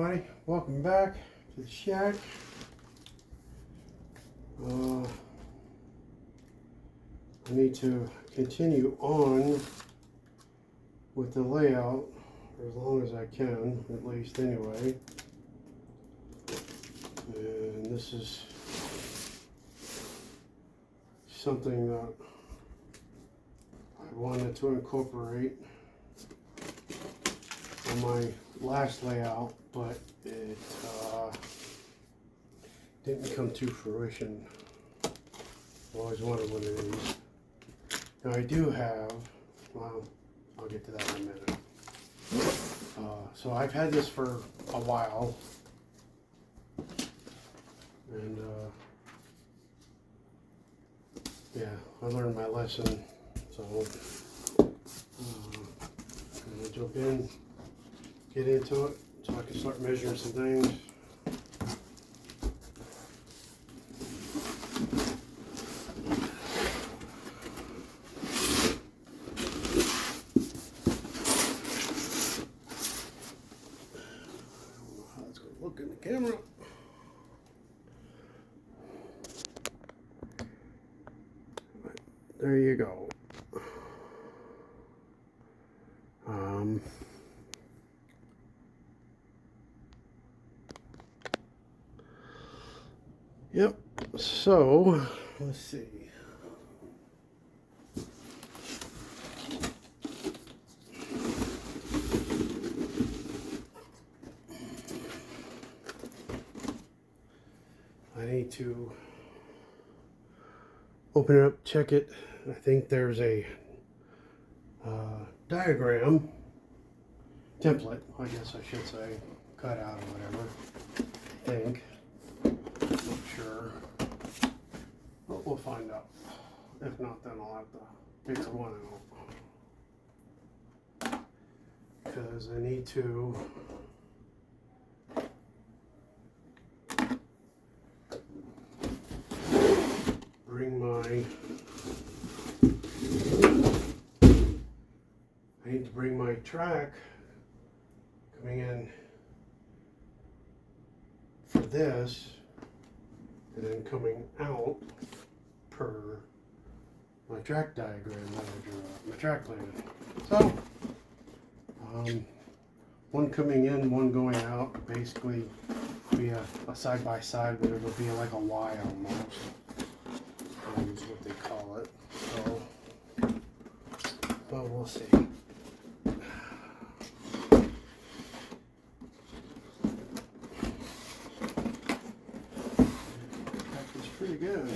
everybody, welcome back to the shack. I need to continue on with the layout for as long as I can, at least anyway. And this is something that I wanted to incorporate on my last layout, but it didn't come to fruition. I always wanted one of these. Now I do have, well, I'll get to that in a minute. So I've had this for a while, and yeah, I learned my lesson. So I'm gonna jump in, get into it, so I can start measuring some things. Look in the camera. There you go. Yep. So let's see. I need to open it up, check it. I think there's a diagram template, I guess I should say, cut out or whatever. I think. Not sure. But we'll find out. If not, then I'll have to figure one out. Because I need to bring my track coming in for this, and then coming out per my track diagram that I drew up, my track plan. So, one coming in, one going out, basically be a side by side, but it'll be like a Y almost. Is what they call it. So, but we'll see. That's pretty good.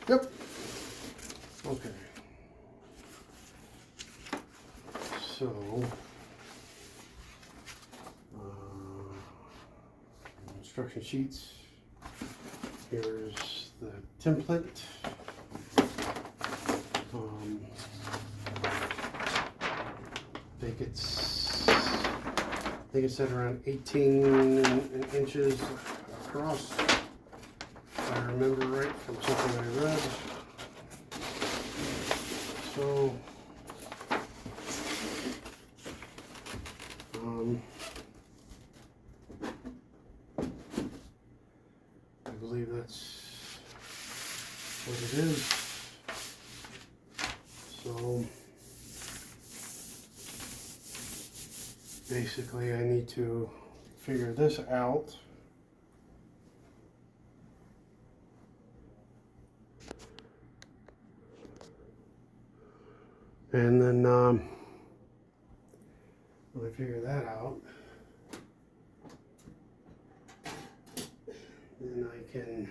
Yep. Okay. So, instruction sheets. Here's the template. I think it's at around 18 inches across. If I remember right from something I read. So, I believe that's what it is. So, basically I need to figure this out. And then when I figure that out, then I can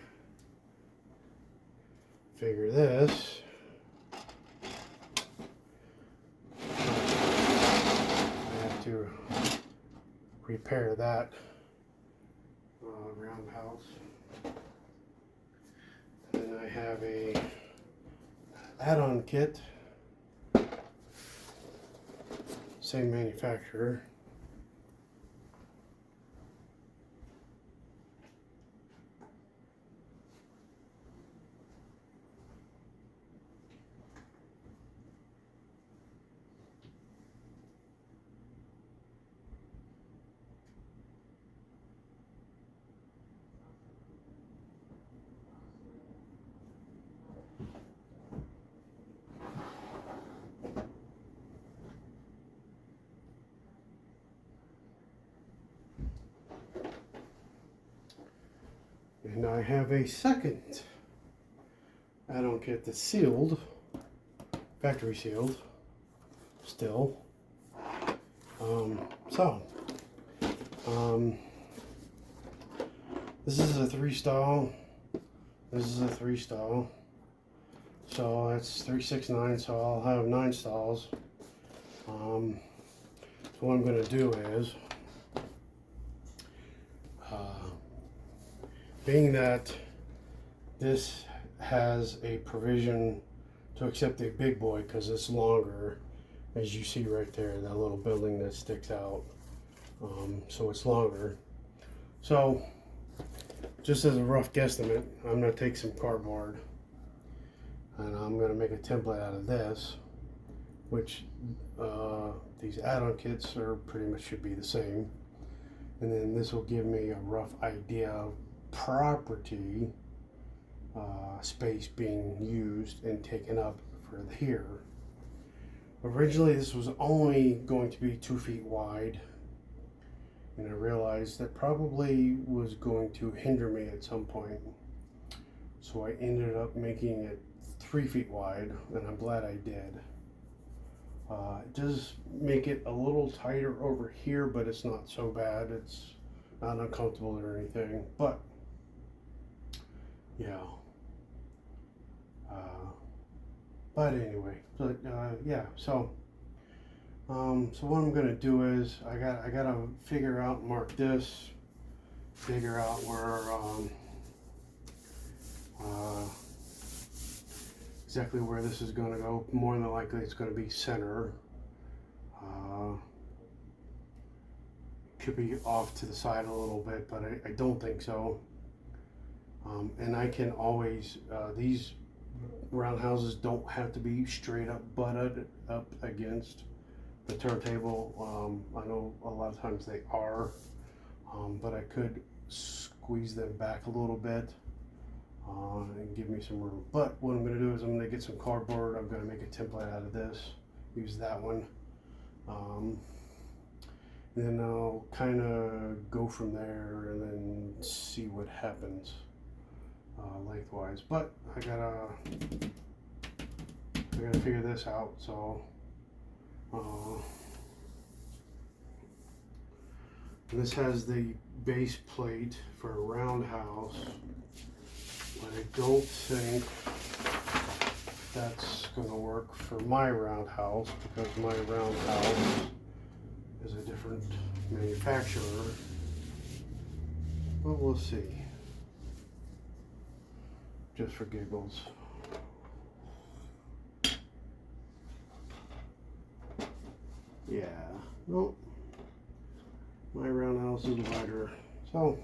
figure this. I have to repair that roundhouse. Then I have a add-on kit, same manufacturer. And I have a second add-on kit that's sealed, factory sealed, still. This is a 3-stall. This is a 3-stall. So that's 3, 6, 9. So I'll have 9 stalls. So what I'm going to do is, being that this has a provision to accept a big boy because it's longer, as you see right there, that little building that sticks out, so it's longer. So just as a rough guesstimate, I'm going to take some cardboard and I'm going to make a template out of this, which these add-on kits are pretty much should be the same, and then this will give me a rough idea of property space being used and taken up for here. Originally this was only going to be 2 feet wide, and I realized that probably was going to hinder me at some point, so I ended up making it 3 feet wide, and I'm glad I did. It does make it a little tighter over here, but it's not so bad. It's not uncomfortable or anything, but yeah. But anyway, so yeah. So what I'm gonna do is I gotta figure out, mark this, figure out where exactly where this is gonna go. More than likely, it's gonna be center. Could be off to the side a little bit, but I don't think so. And I can always, these roundhouses don't have to be straight up butted up against the turntable. I know a lot of times they are, but I could squeeze them back a little bit and give me some room. But what I'm going to do is I'm going to get some cardboard. I'm going to make a template out of this, use that one. Then I'll kind of go from there and then see what happens lengthwise. But I gotta figure this out. So this has the base plate for a roundhouse, but I don't think that's gonna work for my roundhouse because my roundhouse is a different manufacturer. But we'll see. Just for giggles. Yeah. Nope. My roundhouse is wider. So,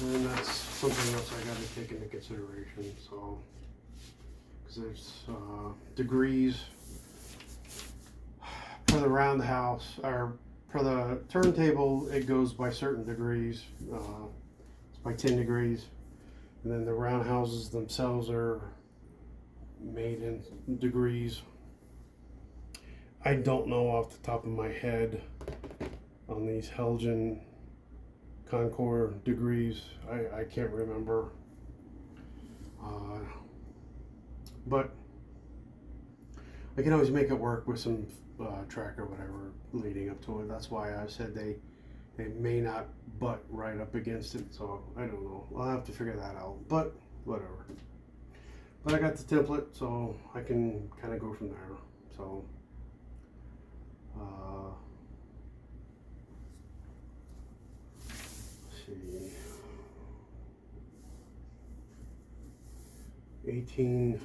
and that's something else I got to take into consideration. So, because there's degrees for the roundhouse, or for the turntable, it goes by certain degrees. It's by 10 degrees. And then the roundhouses themselves are made in degrees. I don't know off the top of my head on these Helgen Concord degrees. I can't remember. But I can always make it work with some track or whatever leading up to it. That's why I said they may not butt right up against it, so I don't know. I'll have to figure that out, but whatever. But I got the template, so I can kind of go from there. So let's see, 18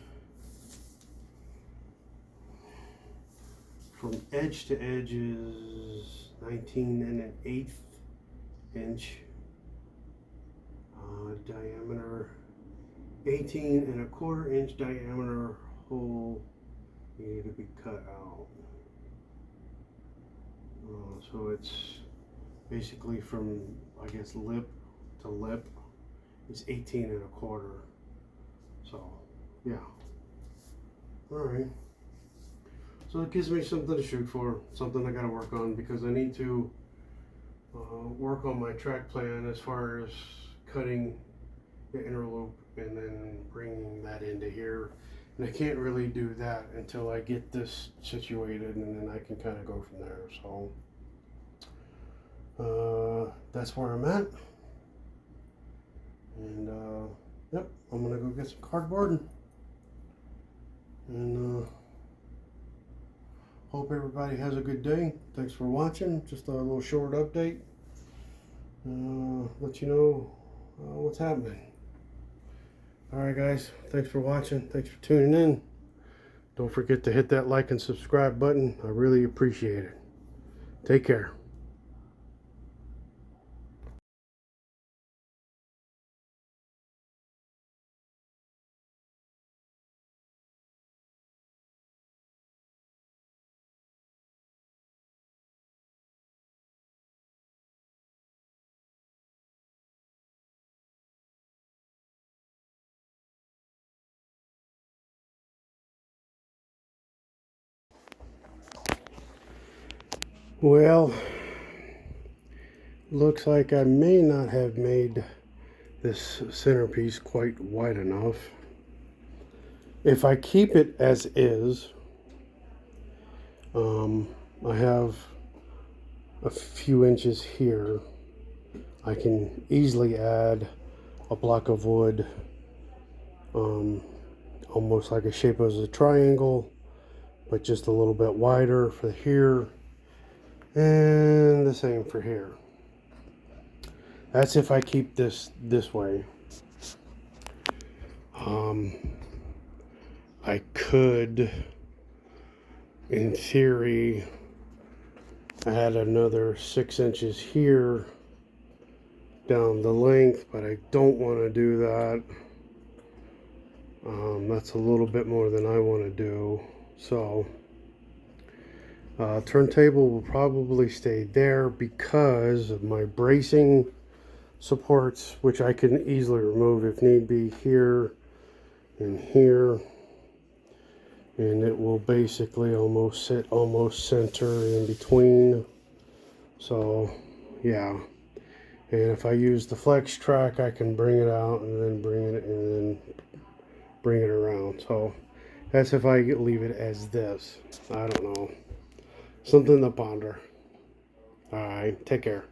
from edge to edge is 19 1/8 inch diameter. 18 1/4 inch diameter hole needed to be cut out. So it's basically from, I guess, lip to lip is 18 1/4. So yeah. Alright. So it gives me something to shoot for, something I gotta work on, because I need to work on my track plan as far as cutting the inner loop and then bringing that into here. And I can't really do that until I get this situated, and then I can kind of go from there. So that's where I'm at. And yep, I'm gonna go get some cardboard and hope everybody has a good day. Thanks for watching. Just a little short update. Let you know what's happening. Alright guys, thanks for watching. Thanks for tuning in. Don't forget to hit that like and subscribe button. I really appreciate it. Take care. Well, looks like I may not have made this centerpiece quite wide enough. If I keep it as is, I have a few inches here. I can easily add a block of wood, almost like a shape as a triangle, but just a little bit wider for here, and the same for here. That's if I keep this way. I could, in theory, add another 6 inches here down the length, but I don't want to do that. That's a little bit more than I want to do. So turntable will probably stay there because of my bracing supports, which I can easily remove if need be, here and here, and it will basically almost sit almost center in between. So yeah, and if I use the flex track, I can bring it out and then bring it around. So that's if I leave it as this. I don't know, something to ponder. All right, take care.